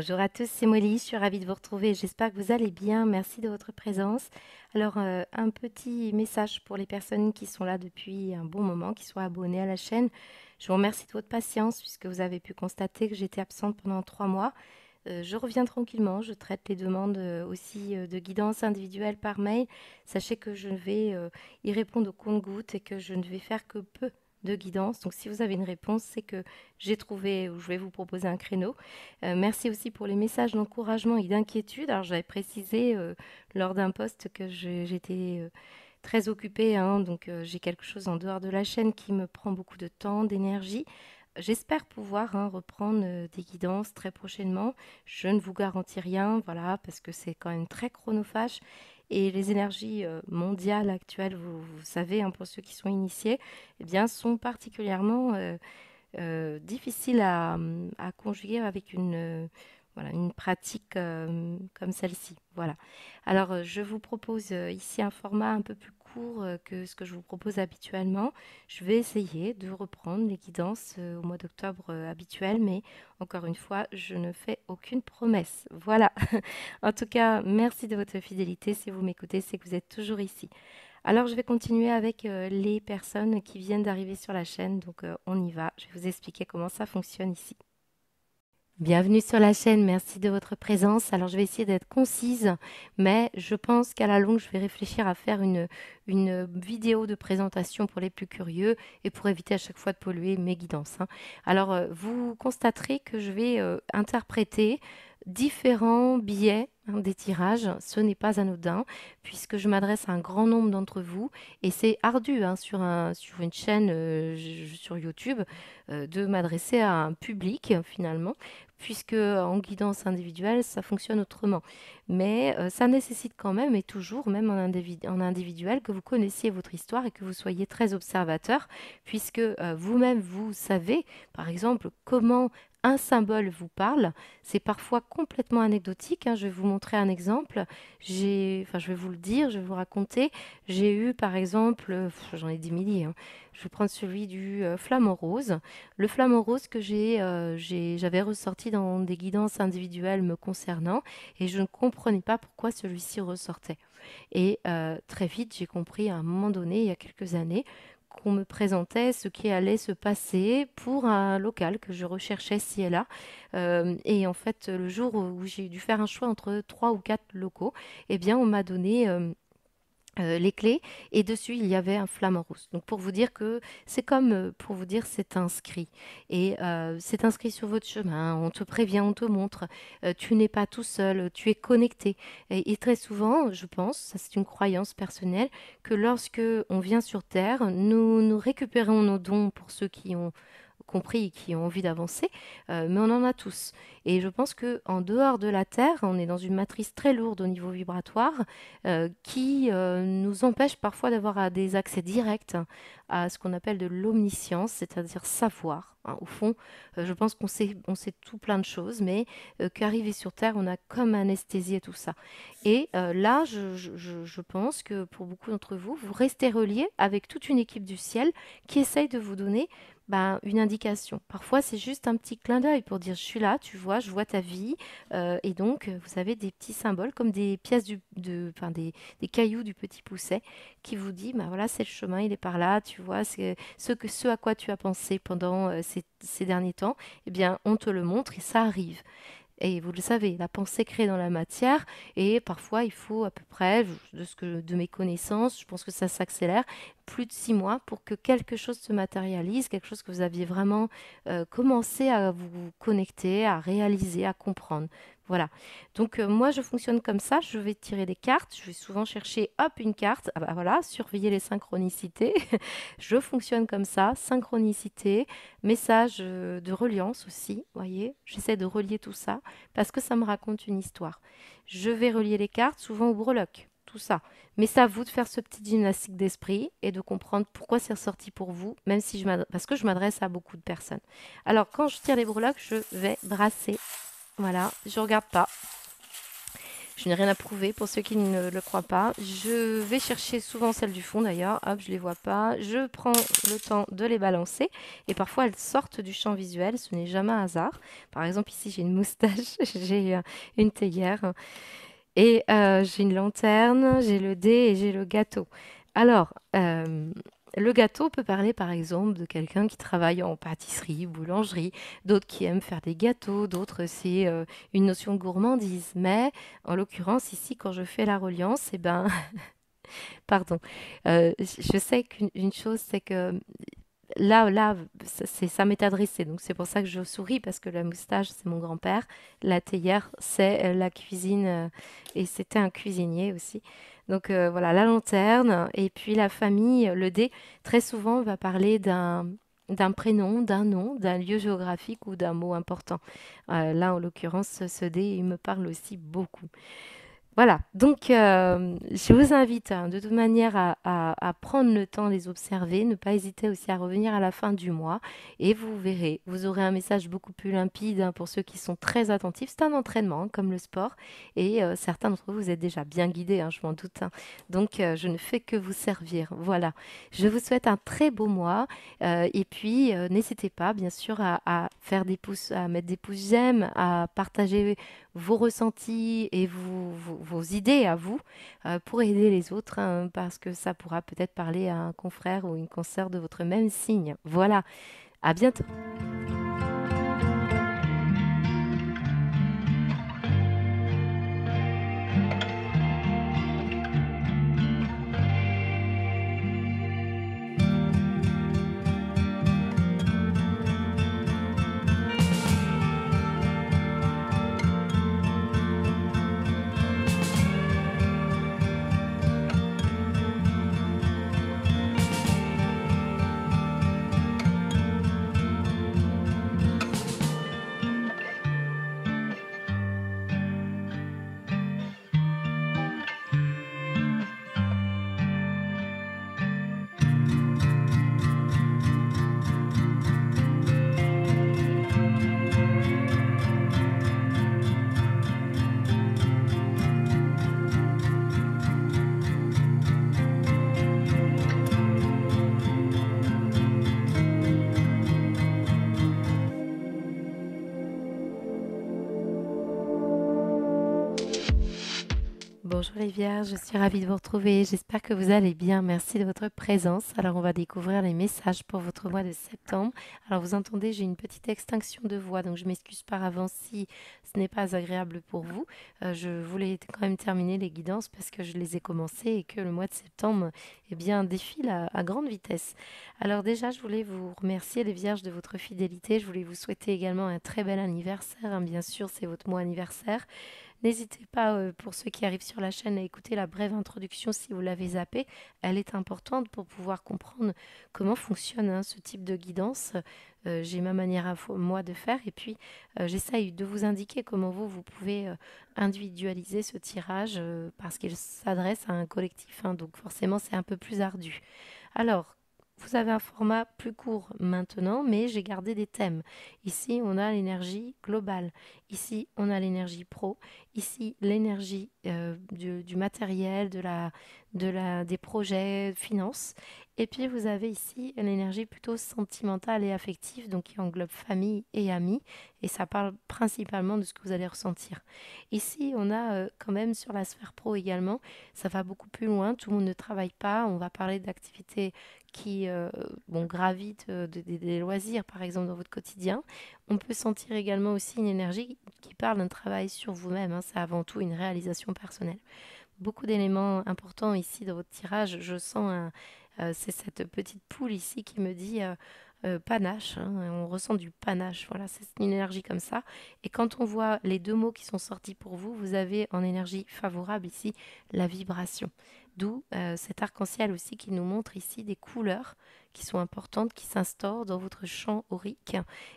Bonjour à tous, c'est Molly, je suis ravie de vous retrouver. J'espère que vous allez bien. Merci de votre présence. Alors, un petit message pour les personnes qui sont là depuis un bon moment, qui sont abonnées à la chaîne. Je vous remercie de votre patience puisque vous avez pu constater que j'étais absente pendant 3 mois. Je reviens tranquillement, je traite les demandes aussi de guidance individuelle par mail. Sachez que je vais y répondre au compte-gouttes et que je ne vais faire que peu de guidance. Donc si vous avez une réponse, c'est que j'ai trouvé ou je vais vous proposer un créneau. Merci aussi pour les messages d'encouragement et d'inquiétude. Alors j'avais précisé lors d'un post que j'étais très occupée, hein, donc j'ai quelque chose en dehors de la chaîne qui me prend beaucoup de temps, d'énergie. J'espère pouvoir reprendre des guidances très prochainement. Je ne vous garantis rien, voilà, parce que c'est quand même très chronophage. Et les énergies mondiales actuelles, vous savez, hein, pour ceux qui sont initiés, eh bien, sont particulièrement difficiles à conjuguer avec voilà, une pratique comme celle-ci. Voilà. Alors, je vous propose ici un format un peu plus court que ce que je vous propose habituellement. Je vais essayer de reprendre les guidances au mois d'octobre habituel, mais encore une fois, je ne fais aucune promesse. Voilà. En tout cas, merci de votre fidélité. Si vous m'écoutez, c'est que vous êtes toujours ici. Alors, je vais continuer avec les personnes qui viennent d'arriver sur la chaîne. Donc, on y va. Je vais vous expliquer comment ça fonctionne ici. Bienvenue sur la chaîne, merci de votre présence. Alors je vais essayer d'être concise, mais je pense qu'à la longue, je vais réfléchir à faire une vidéo de présentation pour les plus curieux et pour éviter à chaque fois de polluer mes guidances, hein. Alors vous constaterez que je vais interpréter différents biais, hein, des tirages. Ce n'est pas anodin puisque je m'adresse à un grand nombre d'entre vous et c'est ardu, hein, sur une chaîne sur YouTube de m'adresser à un public finalement puisque en guidance individuelle, ça fonctionne autrement. Mais ça nécessite quand même, et toujours, même en individuel, que vous connaissiez votre histoire et que vous soyez très observateur, puisque vous-même, vous savez, par exemple, comment un symbole vous parle. C'est parfois complètement anecdotique, hein. Je vais vous montrer un exemple. Enfin, je vais vous le dire, je vais vous raconter. J'ai eu, par exemple, j'en ai des milliers, hein. Je vais prendre celui du flamant rose. Le flamant rose que j'avais ressorti dans des guidances individuelles me concernant et je ne comprenais pas pourquoi celui-ci ressortait. Et très vite, j'ai compris à un moment donné, il y a quelques années, qu'on me présentait ce qui allait se passer pour un local que je recherchais ci et là. Et en fait, le jour où j'ai dû faire un choix entre 3 ou 4 locaux, eh bien, on m'a donné les clés et dessus il y avait un flamant rose. Donc pour vous dire que c'est comme pour vous dire c'est inscrit et c'est inscrit sur votre chemin. On te prévient, on te montre. Tu n'es pas tout seul, tu es connecté. Et très souvent, je pense, ça c'est une croyance personnelle, que lorsque on vient sur Terre, nous récupérons nos dons pour ceux qui ont compris et qui ont envie d'avancer, mais on en a tous. Et je pense que en dehors de la Terre, on est dans une matrice très lourde au niveau vibratoire qui nous empêche parfois d'avoir des accès directs à ce qu'on appelle de l'omniscience, c'est-à-dire savoir, hein. Au fond, je pense qu'on sait tout plein de choses, mais qu'arrivé sur Terre, on a comme anesthésié tout ça. Et là, je pense que pour beaucoup d'entre vous, vous restez reliés avec toute une équipe du ciel qui essaye de vous donner une indication. Parfois, c'est juste un petit clin d'œil pour dire je suis là, tu vois, je vois ta vie. Et donc, vous avez des petits symboles comme des pièces enfin, des cailloux du petit pousset qui vous dit, bah voilà, c'est le chemin, il est par là, tu vois, c'est ce à quoi tu as pensé pendant ces derniers temps, eh bien, on te le montre et ça arrive. Et vous le savez, la pensée crée dans la matière et parfois il faut à peu près, de mes connaissances, je pense que ça s'accélère, plus de 6 mois pour que quelque chose se matérialise, quelque chose que vous aviez vraiment commencé à vous connecter, à réaliser, à comprendre. Voilà. Donc moi je fonctionne comme ça, je vais tirer des cartes, je vais souvent chercher hop une carte, ah bah voilà, surveiller les synchronicités. Je fonctionne comme ça, synchronicité, message de reliance aussi, voyez, j'essaie de relier tout ça parce que ça me raconte une histoire. Je vais relier les cartes souvent au breloque, tout ça. Mais c'est à vous de faire ce petit gymnastique d'esprit et de comprendre pourquoi c'est ressorti pour vous, même si parce que je m'adresse à beaucoup de personnes. Alors, quand je tire les breloques, je vais brasser. Voilà, je regarde pas. Je n'ai rien à prouver pour ceux qui ne le croient pas. Je vais chercher souvent celles du fond d'ailleurs. Hop, je les vois pas. Je prends le temps de les balancer et parfois elles sortent du champ visuel. Ce n'est jamais un hasard. Par exemple, ici j'ai une moustache, j'ai une théière et j'ai une lanterne, j'ai le dé et j'ai le gâteau. Alors, le gâteau peut parler par exemple de quelqu'un qui travaille en pâtisserie, boulangerie, d'autres qui aiment faire des gâteaux, d'autres c'est une notion de gourmandise. Mais en l'occurrence ici, quand je fais la reliance, eh ben, pardon, je sais qu'une chose, c'est que là, ça m'est adressé, donc c'est pour ça que je souris, parce que la moustache, c'est mon grand-père, la théière, c'est la cuisine, et c'était un cuisinier aussi. Donc voilà, la lanterne, et puis la famille, le dé, très souvent va parler d'un prénom, d'un nom, d'un lieu géographique ou d'un mot important. Là, en l'occurrence, ce dé, il me parle aussi beaucoup. Voilà, donc je vous invite de toute manière à prendre le temps de les observer, ne pas hésiter aussi à revenir à la fin du mois et vous verrez, vous aurez un message beaucoup plus limpide pour ceux qui sont très attentifs. C'est un entraînement comme le sport et certains d'entre vous, vous êtes déjà bien guidés, je m'en doute. Donc je ne fais que vous servir. Voilà, je vous souhaite un très beau mois et puis n'hésitez pas bien sûr à faire des pouces, à mettre des pouces j'aime, à partager vos ressentis et vos idées à vous pour aider les autres, parce que ça pourra peut-être parler à un confrère ou une consoeur de votre même signe. Voilà, à bientôt. Bonjour les Vierges, je suis ravie de vous retrouver. J'espère que vous allez bien. Merci de votre présence. Alors, on va découvrir les messages pour votre mois de septembre. Alors, vous entendez, j'ai une petite extinction de voix, donc je m'excuse par avance si ce n'est pas agréable pour vous. Je voulais quand même terminer les guidances parce que je les ai commencées et que le mois de septembre, eh bien, défile à grande vitesse. Alors déjà, je voulais vous remercier les Vierges de votre fidélité. Je voulais vous souhaiter également un très bel anniversaire, bien sûr, c'est votre mois anniversaire. N'hésitez pas, pour ceux qui arrivent sur la chaîne, à écouter la brève introduction si vous l'avez zappée. Elle est importante pour pouvoir comprendre comment fonctionne ce type de guidance. J'ai ma manière moi de faire et puis j'essaye de vous indiquer comment vous pouvez individualiser ce tirage parce qu'il s'adresse à un collectif, donc forcément c'est un peu plus ardu. Alors, vous avez un format plus court maintenant, mais j'ai gardé des thèmes. Ici, on a l'énergie globale. Ici, on a l'énergie pro. Ici, l'énergie du matériel, des projets, finances. Et puis, vous avez ici l'énergie plutôt sentimentale et affective, donc qui englobe famille et amis. Et ça parle principalement de ce que vous allez ressentir. Ici, on a quand même sur la sphère pro également, ça va beaucoup plus loin. Tout le monde ne travaille pas. On va parler d'activités qui gravitent des loisirs, par exemple, dans votre quotidien. On peut sentir également aussi une énergie qui parle d'un travail sur vous-même. C'est avant tout une réalisation personnelle. Beaucoup d'éléments importants ici dans votre tirage. Je sens c'est cette petite poule ici qui me dit panache. On ressent du panache. Voilà, c'est une énergie comme ça. Et quand on voit les deux mots qui sont sortis pour vous, vous avez en énergie favorable ici la vibration. D'où cet arc-en-ciel aussi qui nous montre ici des couleurs qui sont importantes, qui s'instaurent dans votre champ aurique.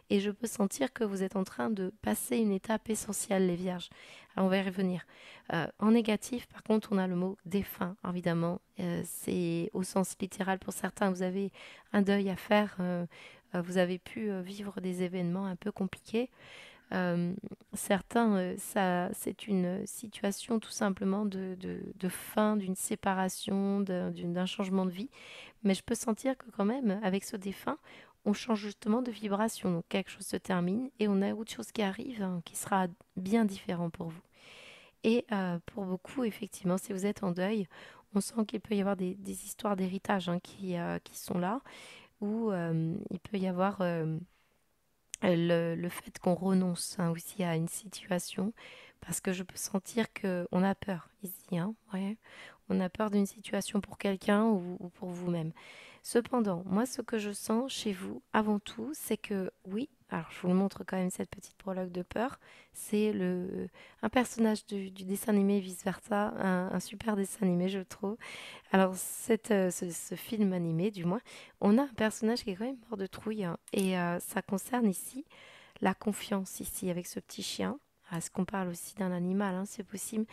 Et je peux sentir que vous êtes en train de passer une étape essentielle, les vierges. Alors, on va y revenir. En négatif, par contre, on a le mot défunt, évidemment. C'est au sens littéral pour certains. Vous avez un deuil à faire. Vous avez pu vivre des événements un peu compliqués. Euh, Certains, ça, c'est une situation tout simplement de fin, d'une séparation, d'un changement de vie. Mais je peux sentir que quand même, avec ce défunt, on change justement de vibration. Donc quelque chose se termine et on a autre chose qui arrive, hein, qui sera bien différent pour vous. Et pour beaucoup, effectivement, si vous êtes en deuil, on sent qu'il peut y avoir des histoires d'héritage, hein, qui sont là, où il peut y avoir le fait qu'on renonce, hein, aussi à une situation, parce que je peux sentir qu'on a peur ici, hein, ouais. On a peur d'une situation pour quelqu'un ou pour vous-même. Cependant, moi, ce que je sens chez vous, avant tout, c'est que oui, alors je vous le montre quand même cette petite prologue de peur, c'est un personnage du dessin animé vice-versa, un super dessin animé, je trouve. Alors, ce film animé, du moins, on a un personnage qui est quand même mort de trouille, hein, et ça concerne ici la confiance, ici, avec ce petit chien. Est-ce qu'on parle aussi d'un animal, hein, c'est possible.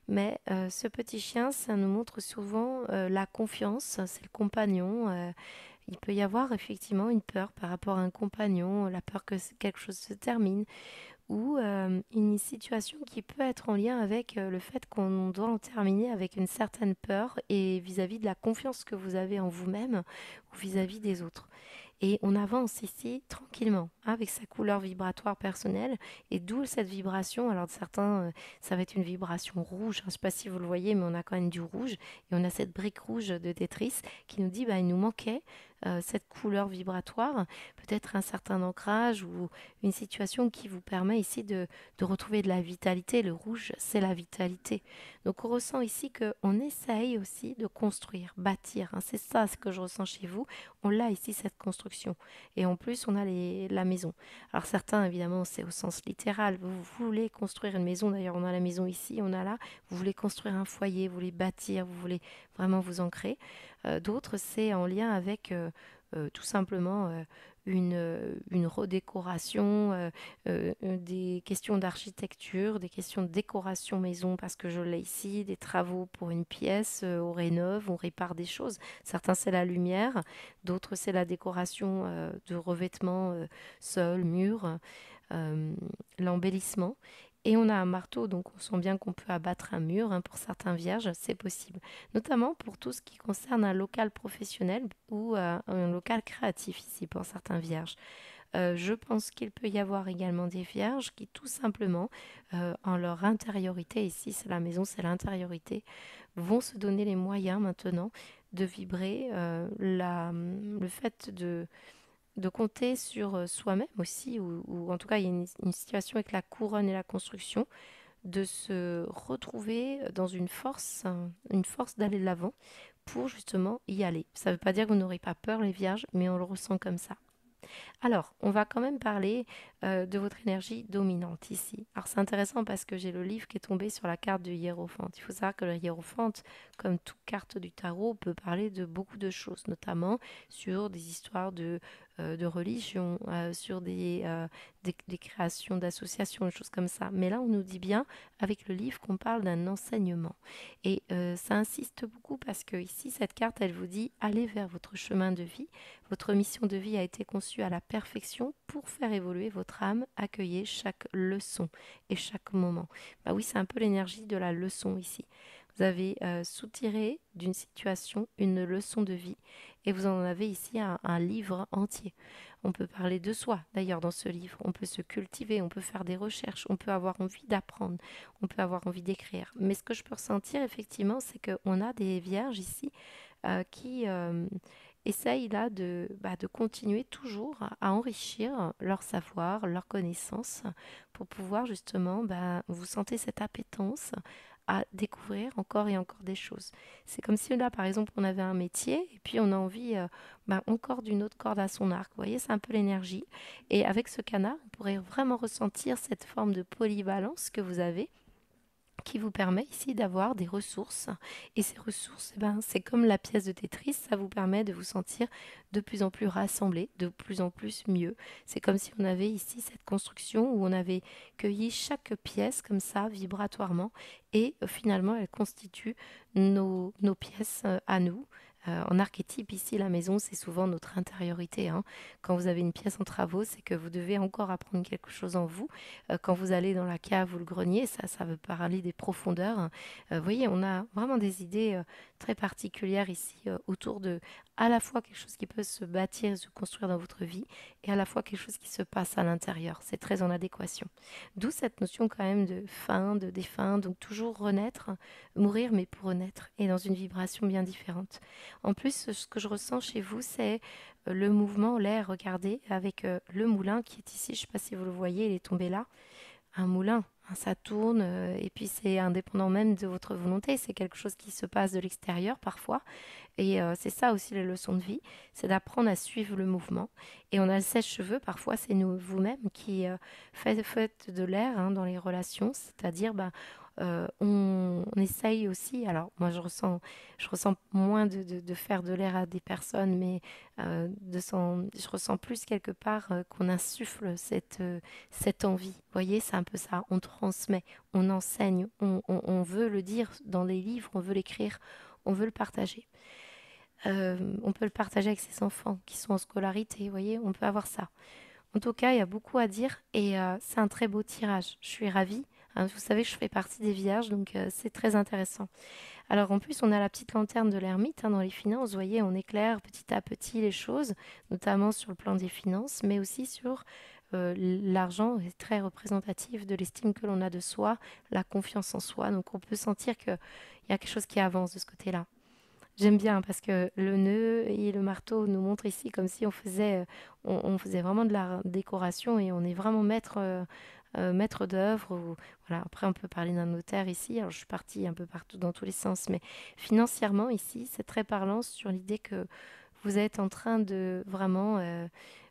Mais ce petit chien, ça nous montre souvent la confiance, c'est le compagnon. Il peut y avoir effectivement une peur par rapport à un compagnon, la peur que quelque chose se termine, ou une situation qui peut être en lien avec le fait qu'on doit en terminer avec une certaine peur et vis-à-vis de la confiance que vous avez en vous-même ou vis-à-vis des autres. Et on avance ici tranquillement, hein, avec sa couleur vibratoire personnelle, et d'où cette vibration. Alors certains, ça va être une vibration rouge, hein, je ne sais pas si vous le voyez, mais on a quand même du rouge, et on a cette brique rouge de Tetris qui nous dit, bah, il nous manquait cette couleur vibratoire, peut-être un certain ancrage ou une situation qui vous permet ici de retrouver de la vitalité. Le rouge, c'est la vitalité. Donc on ressent ici qu'on essaye aussi de construire, bâtir, hein, c'est ça ce que je ressens chez vous. On l'a ici, cette construction. Et en plus, on a la maison. Alors certains, évidemment, c'est au sens littéral. Vous voulez construire une maison. D'ailleurs, on a la maison ici, on a là. Vous voulez construire un foyer, vous voulez bâtir, vous voulez vraiment vous ancrer. D'autres, c'est en lien avec tout simplement une redécoration, des questions d'architecture, des questions de décoration maison, parce que je l'ai ici, des travaux pour une pièce, on rénove, on répare des choses. Certains, c'est la lumière, d'autres, c'est la décoration de revêtements, sol, mur, euh, l'embellissement. Et on a un marteau, donc on sent bien qu'on peut abattre un mur, hein, pour certains vierges, c'est possible. Notamment pour tout ce qui concerne un local professionnel ou un local créatif ici pour certains vierges. Je pense qu'il peut y avoir également des vierges qui tout simplement, en leur intériorité, ici c'est la maison, c'est l'intériorité, vont se donner les moyens maintenant de vibrer le fait de compter sur soi-même aussi, ou en tout cas il y a une situation avec la couronne et la construction, de se retrouver dans une force d'aller de l'avant pour justement y aller. Ça ne veut pas dire que vous n'aurez pas peur les vierges, mais on le ressent comme ça. Alors, on va quand même parler de votre énergie dominante ici. Alors, c'est intéressant parce que j'ai le livre qui est tombé sur la carte du hiérophante. Il faut savoir que le hiérophante, comme toute carte du tarot, peut parler de beaucoup de choses, notamment sur des histoires de religion, sur des créations d'associations, des choses comme ça. Mais là, on nous dit bien, avec le livre, qu'on parle d'un enseignement. Et ça insiste beaucoup parce que ici, cette carte, elle vous dit, allez vers votre chemin de vie. Votre mission de vie a été conçue à la perfection pour faire évoluer votre âme, accueillez chaque leçon et chaque moment. Bah oui, c'est un peu l'énergie de la leçon ici. Vous avez soutiré d'une situation une leçon de vie et vous en avez ici un livre entier. On peut parler de soi d'ailleurs dans ce livre, on peut se cultiver, on peut faire des recherches, on peut avoir envie d'apprendre, on peut avoir envie d'écrire. Mais ce que je peux ressentir effectivement, c'est qu'on a des vierges ici qui essayent là de continuer toujours à enrichir leur savoir, leur connaissance, pour pouvoir justement, vous sentez cette appétence à découvrir encore et encore des choses. C'est comme si là, par exemple, on avait un métier et puis on a envie encore d'une autre corde à son arc. Vous voyez, c'est un peu l'énergie. Et avec ce canard, on pourrait vraiment ressentir cette forme de polyvalence que vous avez qui vous permet ici d'avoir des ressources. Et ces ressources, c'est comme la pièce de Tetris, ça vous permet de vous sentir de plus en plus rassemblé, de plus en plus mieux. C'est comme si on avait ici cette construction où on avait cueilli chaque pièce comme ça, vibratoirement, et finalement elle constitue nos pièces à nous, En archétype, ici, la maison, c'est souvent notre intériorité, hein. Quand vous avez une pièce en travaux, c'est que vous devez encore apprendre quelque chose en vous. Quand vous allez dans la cave ou le grenier, ça veut parler des profondeurs. Vous voyez, on a vraiment des idées très particulières ici autour de à la fois quelque chose qui peut se bâtir et se construire dans votre vie et à la fois quelque chose qui se passe à l'intérieur. C'est très en adéquation. D'où cette notion quand même de fin, de défunt, donc toujours renaître, mourir mais pour renaître et dans une vibration bien différente. En plus, ce que je ressens chez vous, c'est le mouvement, l'air, regardez, avec le moulin qui est ici, je ne sais pas si vous le voyez, il est tombé là, un moulin, hein, ça tourne, et puis c'est indépendant même de votre volonté, c'est quelque chose qui se passe de l'extérieur parfois, et c'est ça aussi les leçons de vie, c'est d'apprendre à suivre le mouvement. Et on a le sèche-cheveux, parfois c'est nous, vous-même, qui faites de l'air hein, dans les relations, c'est-à-dire bah, on essaye aussi, alors moi je ressens moins de faire de l'air à des personnes, mais je ressens plus quelque part qu'on insuffle cette envie. Vous voyez, c'est un peu ça, on transmet, on enseigne, on veut le dire dans les livres, on veut l'écrire, on veut le partager. On peut le partager avec ses enfants qui sont en scolarité, vous voyez, on peut avoir ça. En tout cas, il y a beaucoup à dire et c'est un très beau tirage. Je suis ravie. Hein, vous savez que je fais partie des vierges, donc c'est très intéressant. Alors en plus, on a la petite lanterne de l'ermite hein, dans les finances. Vous voyez, on éclaire petit à petit les choses, notamment sur le plan des finances, mais aussi sur l'argent est très représentatif de l'estime que l'on a de soi, la confiance en soi. Donc on peut sentir qu'il y a quelque chose qui avance de ce côté-là. J'aime bien parce que le nœud et le marteau nous montrent ici comme si on faisait vraiment de la décoration et on est vraiment maître d'œuvre. Voilà. Après, on peut parler d'un notaire ici. Alors, je suis partie un peu partout dans tous les sens, mais financièrement ici, c'est très parlant sur l'idée que vous êtes en train de vraiment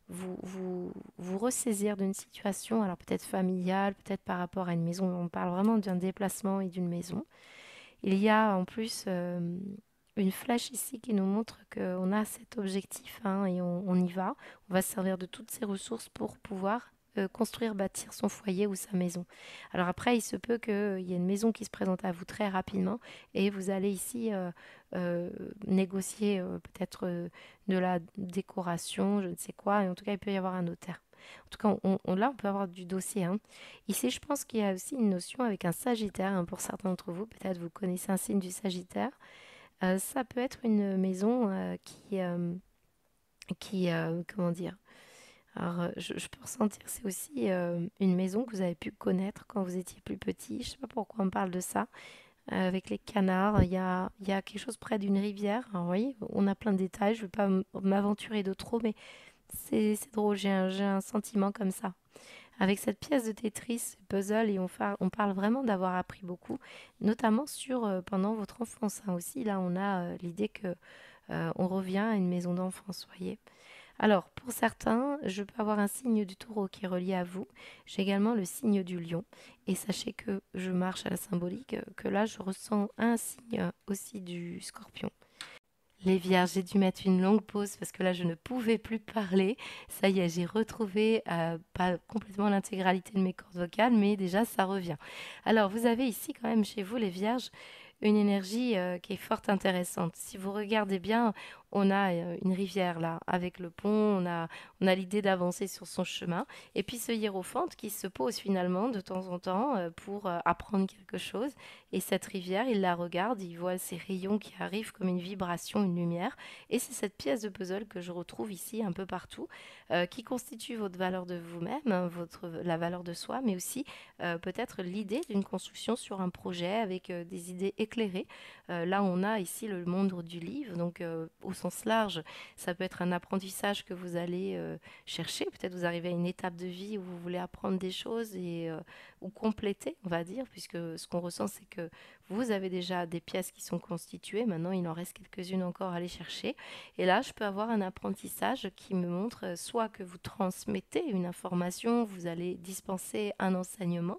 vous ressaisir d'une situation, alors peut-être familiale, peut-être par rapport à une maison. On parle vraiment d'un déplacement et d'une maison. Il y a en plus une flèche ici qui nous montre qu'on a cet objectif hein, et on y va. On va se servir de toutes ces ressources pour pouvoir construire, bâtir son foyer ou sa maison. Alors après, il se peut qu'il y ait une maison qui se présente à vous très rapidement et vous allez ici négocier peut-être de la décoration, je ne sais quoi, et en tout cas, il peut y avoir un notaire. En tout cas, là, on peut avoir du dossier. Hein. Ici, je pense qu'il y a aussi une notion avec un Sagittaire. Hein, pour certains d'entre vous, peut-être vous connaissez un signe du Sagittaire. Ça peut être une maison comment dire? Alors, je peux ressentir, c'est aussi une maison que vous avez pu connaître quand vous étiez plus petit. Je ne sais pas pourquoi on parle de ça. Avec les canards, il y a quelque chose près d'une rivière. Alors, vous voyez, on a plein de détails. Je ne veux pas m'aventurer de trop, mais c'est drôle. J'ai un sentiment comme ça. Avec cette pièce de Tetris, puzzle, et on parle vraiment d'avoir appris beaucoup, notamment sur pendant votre enfance hein, aussi. Là, on a l'idée que on revient à une maison d'enfance, voyez. Alors, pour certains, je peux avoir un signe du taureau qui est relié à vous. J'ai également le signe du lion. Et sachez que je marche à la symbolique, que là, je ressens un signe aussi du scorpion. Les vierges, j'ai dû mettre une longue pause parce que là, je ne pouvais plus parler. Ça y est, j'ai retrouvé pas complètement l'intégralité de mes cordes vocales, mais déjà, ça revient. Alors, vous avez ici quand même chez vous, les vierges, une énergie qui est fort intéressante. Si vous regardez bien, on a une rivière là, avec le pont, on a l'idée d'avancer sur son chemin. Et puis ce hiérophante qui se pose finalement de temps en temps pour apprendre quelque chose. Et cette rivière, il la regarde, il voit ces rayons qui arrivent comme une vibration, une lumière. Et c'est cette pièce de puzzle que je retrouve ici un peu partout, qui constitue votre valeur de vous-même, hein, la valeur de soi, mais aussi peut-être l'idée d'une construction sur un projet avec des idées éclairées. Là, on a ici le monde du livre, donc au sens large, ça peut être un apprentissage que vous allez chercher. Peut-être vous arrivez à une étape de vie où vous voulez apprendre des choses et ou compléter, on va dire, puisque ce qu'on ressent, c'est que vous avez déjà des pièces qui sont constituées. Maintenant, il en reste quelques-unes encore à aller chercher. Et là, je peux avoir un apprentissage qui me montre soit que vous transmettez une information, vous allez dispenser un enseignement,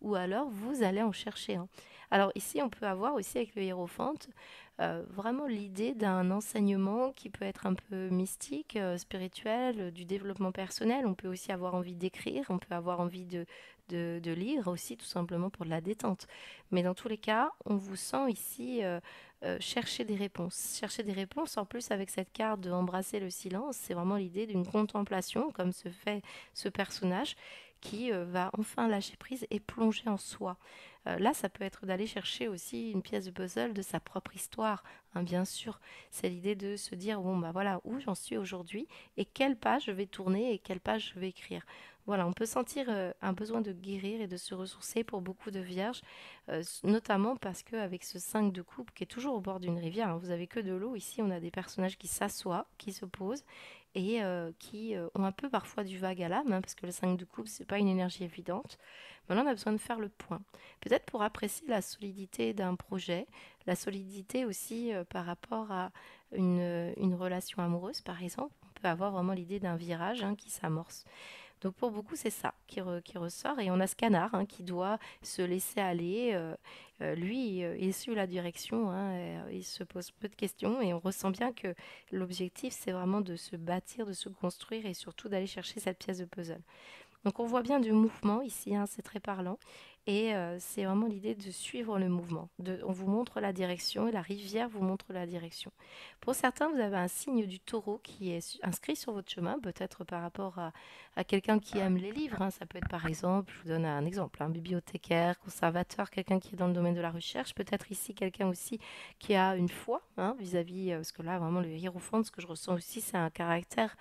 ou alors vous allez en chercher un. Alors ici, on peut avoir aussi avec le hiérophante vraiment l'idée d'un enseignement qui peut être un peu mystique, spirituel, du développement personnel. On peut aussi avoir envie d'écrire, on peut avoir envie de lire aussi, tout simplement pour de la détente. Mais dans tous les cas, on vous sent ici chercher des réponses. Chercher des réponses, en plus avec cette carte de embrasser le silence, c'est vraiment l'idée d'une contemplation, comme se fait ce personnage qui va enfin lâcher prise et plonger en soi. Là, ça peut être d'aller chercher aussi une pièce de puzzle de sa propre histoire, hein, bien sûr. C'est l'idée de se dire, bon, bah voilà, où j'en suis aujourd'hui et quelle page je vais tourner et quelle page je vais écrire. Voilà, on peut sentir un besoin de guérir et de se ressourcer pour beaucoup de vierges, notamment parce qu'avec ce 5 de coupe qui est toujours au bord d'une rivière, hein, vous avez que de l'eau, ici on a des personnages qui s'assoient, qui se posent et qui ont un peu parfois du vague à l'âme, hein, parce que le 5 de coupe, c'est pas une énergie évidente. Maintenant, on a besoin de faire le point. Peut-être pour apprécier la solidité d'un projet, la solidité aussi par rapport à une relation amoureuse, par exemple. On peut avoir vraiment l'idée d'un virage, hein, qui s'amorce. Donc pour beaucoup, c'est ça qui ressort. Et on a ce canard, hein, qui doit se laisser aller. Lui, il suit la direction, hein, il se pose peu de questions et on ressent bien que l'objectif, c'est vraiment de se bâtir, de se construire et surtout d'aller chercher cette pièce de puzzle. Donc on voit bien du mouvement ici, hein, c'est très parlant. Et c'est vraiment l'idée de suivre le mouvement. On vous montre la direction et la rivière vous montre la direction. Pour certains, vous avez un signe du taureau qui est inscrit sur votre chemin, peut-être par rapport à quelqu'un qui aime les livres, hein. Ça peut être par exemple, je vous donne un exemple, un bibliothécaire, conservateur, quelqu'un qui est dans le domaine de la recherche. Peut-être ici quelqu'un aussi qui a une foi, hein, vis-à-vis, parce que là vraiment le hiérophante, ce que je ressens aussi, c'est un caractère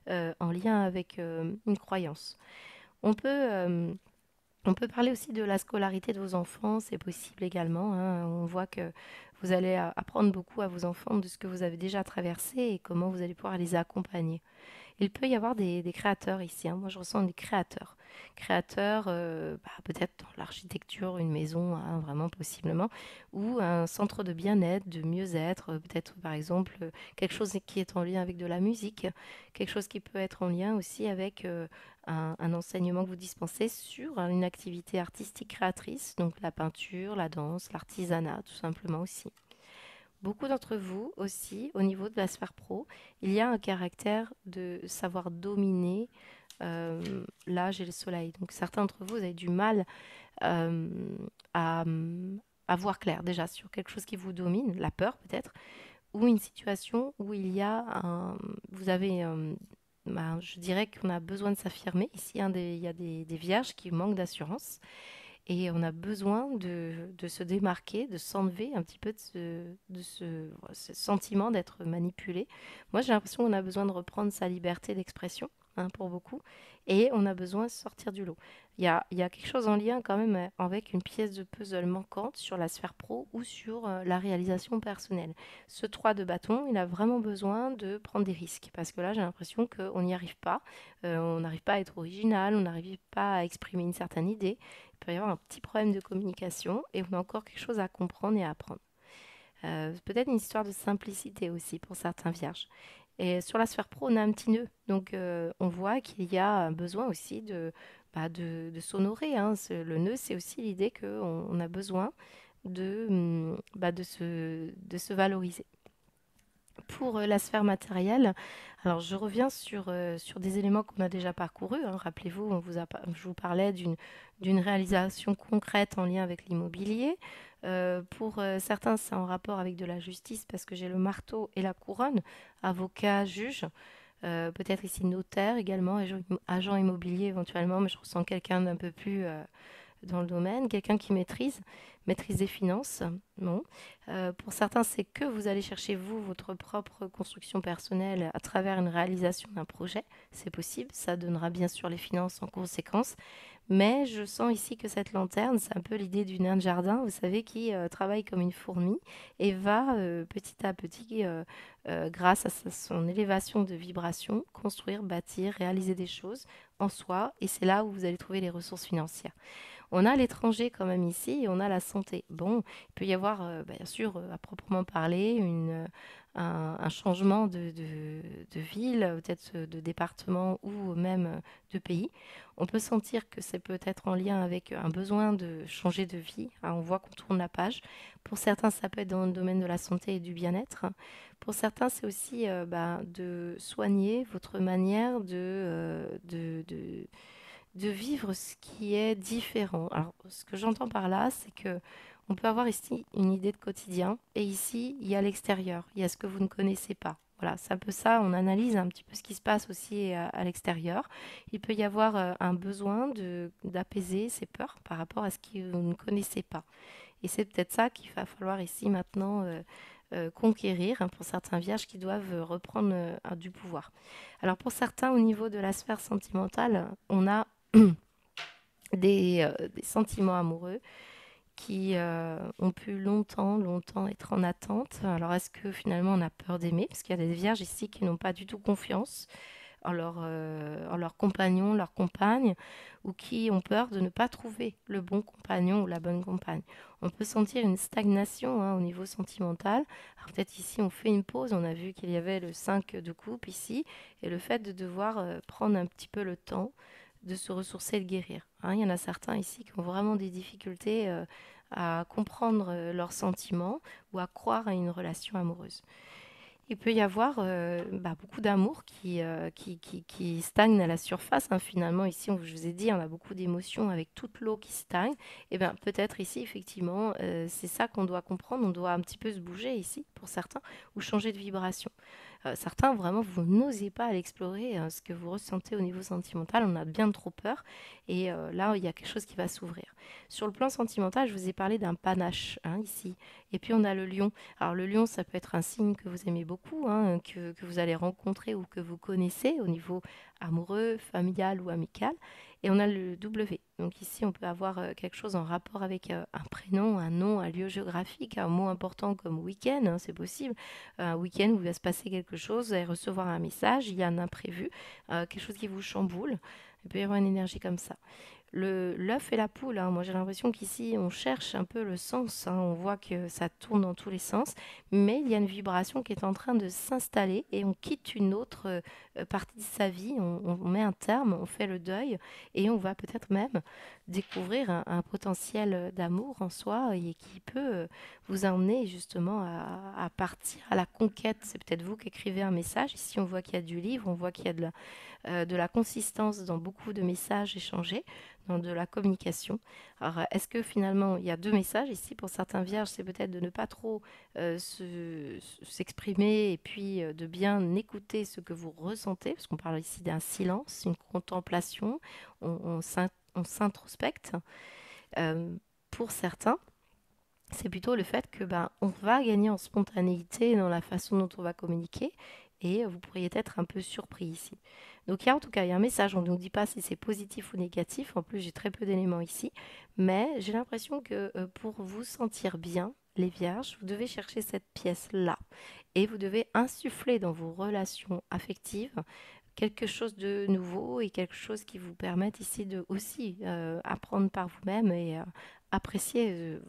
en lien avec une croyance. On peut, euh, on peut parler aussi de la scolarité de vos enfants, c'est possible également, hein. On voit que vous allez apprendre beaucoup à vos enfants de ce que vous avez déjà traversé et comment vous allez pouvoir les accompagner. Il peut y avoir des créateurs ici, hein. Moi, je ressens des créateurs. Créateurs, peut-être dans l'architecture, une maison, hein, vraiment possiblement, ou un centre de bien-être, de mieux-être, peut-être par exemple quelque chose qui est en lien avec de la musique, quelque chose qui peut être en lien aussi avec un enseignement que vous dispensez sur une activité artistique créatrice, donc la peinture, la danse, l'artisanat, tout simplement aussi. Beaucoup d'entre vous aussi, au niveau de la sphère pro, il y a un caractère de savoir dominer l'âge et le soleil. Donc certains d'entre vous, vous avez du mal euh, à, à voir clair déjà sur quelque chose qui vous domine, la peur peut-être, ou une situation où vous avez, je dirais qu'on a besoin de s'affirmer. Ici, il y a des vierges qui manquent d'assurance et on a besoin de se démarquer, de s'enlever un petit peu ce sentiment d'être manipulé. Moi, j'ai l'impression qu'on a besoin de reprendre sa liberté d'expression, hein, pour beaucoup, et on a besoin de sortir du lot. Il y a quelque chose en lien quand même avec une pièce de puzzle manquante sur la sphère pro ou sur la réalisation personnelle. Ce 3 de bâton, il a vraiment besoin de prendre des risques, parce que là, j'ai l'impression qu'on n'y arrive pas. On n'arrive pas à être original, on n'arrive pas à exprimer une certaine idée. Il peut y avoir un petit problème de communication et on a encore quelque chose à comprendre et à apprendre. Peut-être une histoire de simplicité aussi pour certains vierges. Et sur la sphère pro, on a un petit nœud. Donc, on voit qu'il y a un besoin aussi de s'honorer, hein. Le nœud, c'est aussi l'idée qu'on a besoin de se valoriser. Pour la sphère matérielle, alors je reviens sur des éléments qu'on a déjà parcourus, hein. Rappelez-vous, je vous parlais d'une réalisation concrète en lien avec l'immobilier. Pour certains, c'est en rapport avec de la justice parce que j'ai le marteau et la couronne, avocat, juge, peut-être ici notaire également, agent immobilier éventuellement, mais je ressens quelqu'un d'un peu plus dans le domaine, quelqu'un qui maîtrise des finances. Bon. Pour certains, c'est que vous allez chercher, vous, votre propre construction personnelle à travers une réalisation d'un projet. C'est possible, ça donnera bien sûr les finances en conséquence. Mais je sens ici que cette lanterne, c'est un peu l'idée du nain de jardin, vous savez, qui travaille comme une fourmi et va petit à petit, grâce à son élévation de vibration, construire, bâtir, réaliser des choses en soi. Et c'est là où vous allez trouver les ressources financières. On a l'étranger quand même ici et on a la santé. Bon, il peut y avoir, bien sûr, à proprement parler, un changement de ville, peut-être de département ou même de pays. On peut sentir que c'est peut-être en lien avec un besoin de changer de vie, hein. On voit qu'on tourne la page. Pour certains, ça peut être dans le domaine de la santé et du bien-être. Pour certains, c'est aussi de soigner votre manière de vivre ce qui est différent. Alors, ce que j'entends par là, c'est que on peut avoir ici une idée de quotidien, et ici, il y a l'extérieur, il y a ce que vous ne connaissez pas. Voilà, c'est un peu ça, on analyse un petit peu ce qui se passe aussi à l'extérieur. Il peut y avoir un besoin d'apaiser ses peurs par rapport à ce que vous ne connaissez pas. Et c'est peut-être ça qu'il va falloir ici maintenant conquérir, hein, pour certains vierges qui doivent reprendre du pouvoir. Alors pour certains, au niveau de la sphère sentimentale, on a des sentiments amoureux qui ont pu longtemps, longtemps être en attente. Alors est-ce que finalement on a peur d'aimer? Parce qu'il y a des vierges ici qui n'ont pas du tout confiance en leur compagnon, leur compagne, ou qui ont peur de ne pas trouver le bon compagnon ou la bonne compagne. On peut sentir une stagnation, hein, au niveau sentimental. Alors peut-être ici on fait une pause, on a vu qu'il y avait le 5 de coupe ici, et le fait de devoir prendre un petit peu le temps de se ressourcer et de guérir. Hein, il y en a certains ici qui ont vraiment des difficultés à comprendre leurs sentiments ou à croire à une relation amoureuse. Il peut y avoir beaucoup d'amour qui stagne à la surface, hein. Finalement, ici, je vous ai dit, on a beaucoup d'émotions avec toute l'eau qui stagne. Et bien, peut-être ici, effectivement, c'est ça qu'on doit comprendre. On doit un petit peu se bouger ici, pour certains, ou changer de vibration. Certains, vraiment, vous n'osez pas aller explorer ce que vous ressentez au niveau sentimental. On a bien trop peur. Et là, il y a quelque chose qui va s'ouvrir. Sur le plan sentimental, je vous ai parlé d'un panache, hein, ici. Et puis, on a le lion. Alors, le lion, ça peut être un signe que vous aimez beaucoup, hein, que vous allez rencontrer ou que vous connaissez au niveau amoureux, familial ou amical. Et on a le W. Donc ici, on peut avoir quelque chose en rapport avec un prénom, un nom, un lieu géographique, un mot important comme week-end, hein, c'est possible. Un week-end où il va se passer quelque chose, vous allez recevoir un message, il y a un imprévu, quelque chose qui vous chamboule. Il peut y avoir une énergie comme ça. L'œuf et la poule, hein, moi j'ai l'impression qu'ici on cherche un peu le sens, hein, on voit que ça tourne dans tous les sens, mais il y a une vibration qui est en train de s'installer et on quitte une autre partie de sa vie, on met un terme, on fait le deuil et on va peut-être même découvrir un potentiel d'amour en soi et qui peut vous emmener justement à partir à la conquête. C'est peut-être vous qui écrivez un message, ici on voit qu'il y a du livre, on voit qu'il y a de la consistance dans beaucoup de messages échangés, dans de la communication. Alors, est-ce que finalement, il y a deux messages ici pour certains vierges, c'est peut-être de ne pas trop s'exprimer et puis de bien écouter ce que vous ressentez, parce qu'on parle ici d'un silence, une contemplation, on s'introspecte. Euh, pour certains, c'est plutôt le fait que on va gagner en spontanéité dans la façon dont on va communiquer et vous pourriez être un peu surpris ici. Donc il y a en tout cas il y a un message, on ne nous dit pas si c'est positif ou négatif, en plus j'ai très peu d'éléments ici, mais j'ai l'impression que pour vous sentir bien, les vierges, vous devez chercher cette pièce-là et vous devez insuffler dans vos relations affectives quelque chose de nouveau et quelque chose qui vous permette ici de aussi apprendre par vous-même et apprécier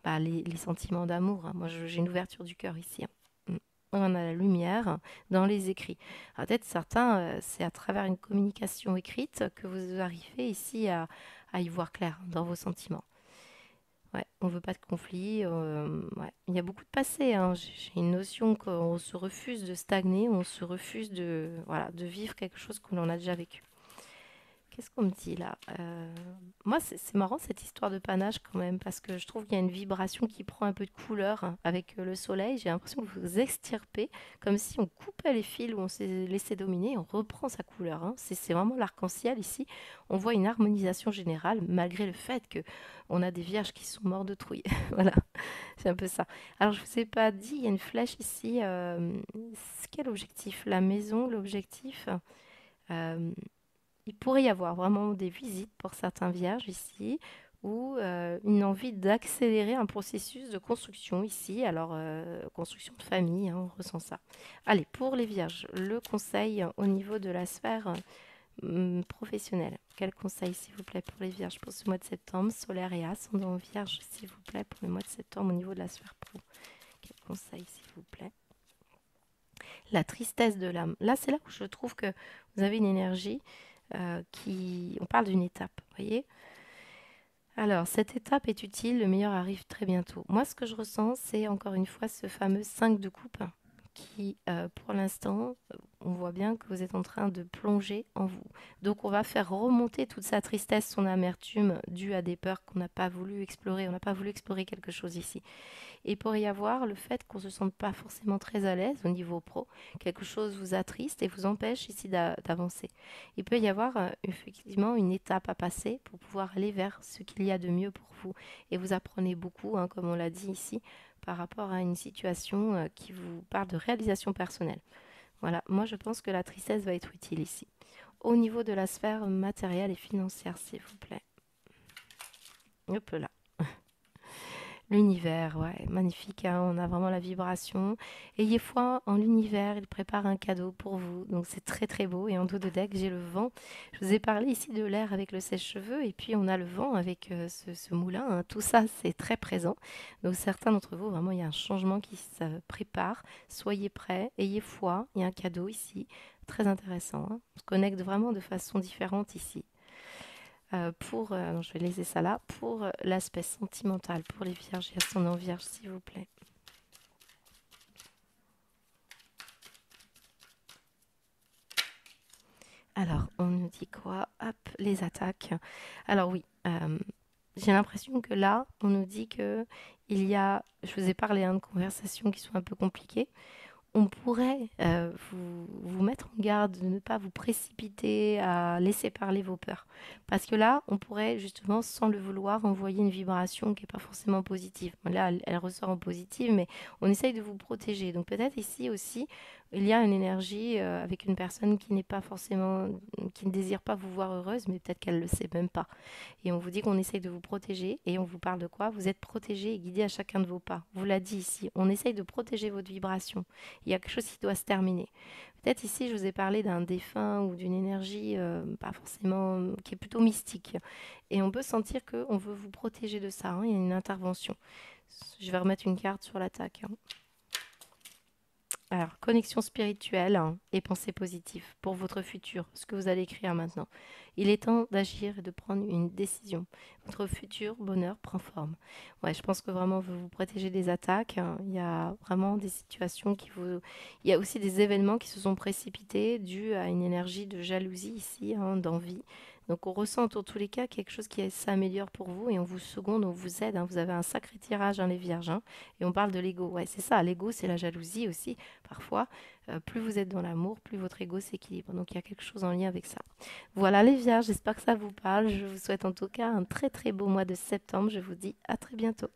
les sentiments d'amour, hein. Moi, j'ai une ouverture du cœur ici, hein. Mm. On a la lumière dans les écrits. Alors, peut-être certains, c'est à travers une communication écrite que vous arrivez ici à y voir clair dans vos sentiments. Ouais, on veut pas de conflit. Ouais. Il y a beaucoup de passé, hein. J'ai une notion qu'on se refuse de stagner, on se refuse voilà, de vivre quelque chose qu'on en a déjà vécu. Qu'est-ce qu'on me dit là? Moi, c'est marrant cette histoire de panache quand même, parce que je trouve qu'il y a une vibration qui prend un peu de couleur, hein, avec le soleil. J'ai l'impression que vous extirpez, comme si on coupait les fils où on s'est laissé dominer, et on reprend sa couleur, hein. C'est vraiment l'arc-en-ciel ici. On voit une harmonisation générale, malgré le fait que on a des vierges qui sont morts de trouille. Voilà, c'est un peu ça. Alors, je vous ai pas dit, il y a une flèche ici. Quel objectif? La maison, l'objectif? Euh, il pourrait y avoir vraiment des visites pour certains vierges ici ou une envie d'accélérer un processus de construction ici. Alors, construction de famille, hein, on ressent ça. Allez, pour les vierges, le conseil au niveau de la sphère professionnelle. Quel conseil, s'il vous plaît, pour les vierges pour ce mois de septembre, solaire et ascendant vierge, s'il vous plaît, pour le mois de septembre au niveau de la sphère pro? Quel conseil, s'il vous plaît? La tristesse de l'âme. Là, c'est là où je trouve que vous avez une énergie on parle d'une étape, vous voyez. Alors, cette étape est utile, le meilleur arrive très bientôt. Moi, ce que je ressens, c'est encore une fois ce fameux 5 de coupe qui, pour l'instant, on voit bien que vous êtes en train de plonger en vous. Donc on va faire remonter toute sa tristesse, son amertume due à des peurs qu'on n'a pas voulu explorer. On n'a pas voulu explorer quelque chose ici. Et il pourrait y avoir le fait qu'on ne se sente pas forcément très à l'aise au niveau pro. Quelque chose vous attriste et vous empêche ici d'avancer. Il peut y avoir effectivement une étape à passer pour pouvoir aller vers ce qu'il y a de mieux pour vous. Et vous apprenez beaucoup, hein, comme on l'a dit ici, par rapport à une situation qui vous parle de réalisation personnelle. Voilà, moi je pense que la tristesse va être utile ici. Au niveau de la sphère matérielle et financière, s'il vous plaît. Hop là. L'univers, ouais, magnifique, hein, on a vraiment la vibration. Ayez foi en l'univers, il prépare un cadeau pour vous. Donc c'est très très beau. Et en dos de deck, j'ai le vent. Je vous ai parlé ici de l'air avec le sèche-cheveux. Et puis on a le vent avec ce moulin, hein. Tout ça, c'est très présent. Donc certains d'entre vous, vraiment, il y a un changement qui se prépare. Soyez prêts, ayez foi. Il y a un cadeau ici. Très intéressant, hein. On se connecte vraiment de façon différente ici. Non, je vais laisser ça là. Pour l'aspect sentimental, pour les vierges et ascendant vierge, s'il vous plaît. Alors, on nous dit quoi? Hop, les attaques. Alors oui, j'ai l'impression que là, on nous dit que il y a, je vous ai parlé hein, de conversations qui sont un peu compliquées. On pourrait vous mettre en garde de ne pas vous précipiter à laisser parler vos peurs. Parce que là, on pourrait justement, sans le vouloir, envoyer une vibration qui n'est pas forcément positive. Bon, là, elle ressort en positive, mais on essaye de vous protéger. Donc peut-être ici aussi, il y a une énergie avec une personne qui n'est pas forcément, qui ne désire pas vous voir heureuse, mais peut-être qu'elle ne le sait même pas. Et on vous dit qu'on essaye de vous protéger et on vous parle de quoi? Vous êtes protégé et guidé à chacun de vos pas. On vous l'a dit ici, on essaye de protéger votre vibration. Il y a quelque chose qui doit se terminer. Peut-être ici, je vous ai parlé d'un défunt ou d'une énergie pas forcément, qui est plutôt mystique. Et on peut sentir qu'on veut vous protéger de ça, hein. Il y a une intervention. Je vais remettre une carte sur l'attaque, hein. Alors, connexion spirituelle hein, et pensée positive pour votre futur, ce que vous allez écrire maintenant. Il est temps d'agir et de prendre une décision. Votre futur bonheur prend forme. Ouais, je pense que vraiment vous vous protégez des attaques, hein. Il y a vraiment des situations qui vous... Il y a aussi des événements qui se sont précipités dus à une énergie de jalousie ici, hein, d'envie. Donc on ressent dans tous les cas quelque chose qui s'améliore pour vous et on vous seconde, on vous aide, hein. Vous avez un sacré tirage, hein, les vierges, hein. Et on parle de l'ego. Ouais, c'est ça, l'ego, c'est la jalousie aussi. Parfois, plus vous êtes dans l'amour, plus votre ego s'équilibre. Donc il y a quelque chose en lien avec ça. Voilà les vierges, j'espère que ça vous parle. Je vous souhaite en tout cas un très très beau mois de septembre. Je vous dis à très bientôt.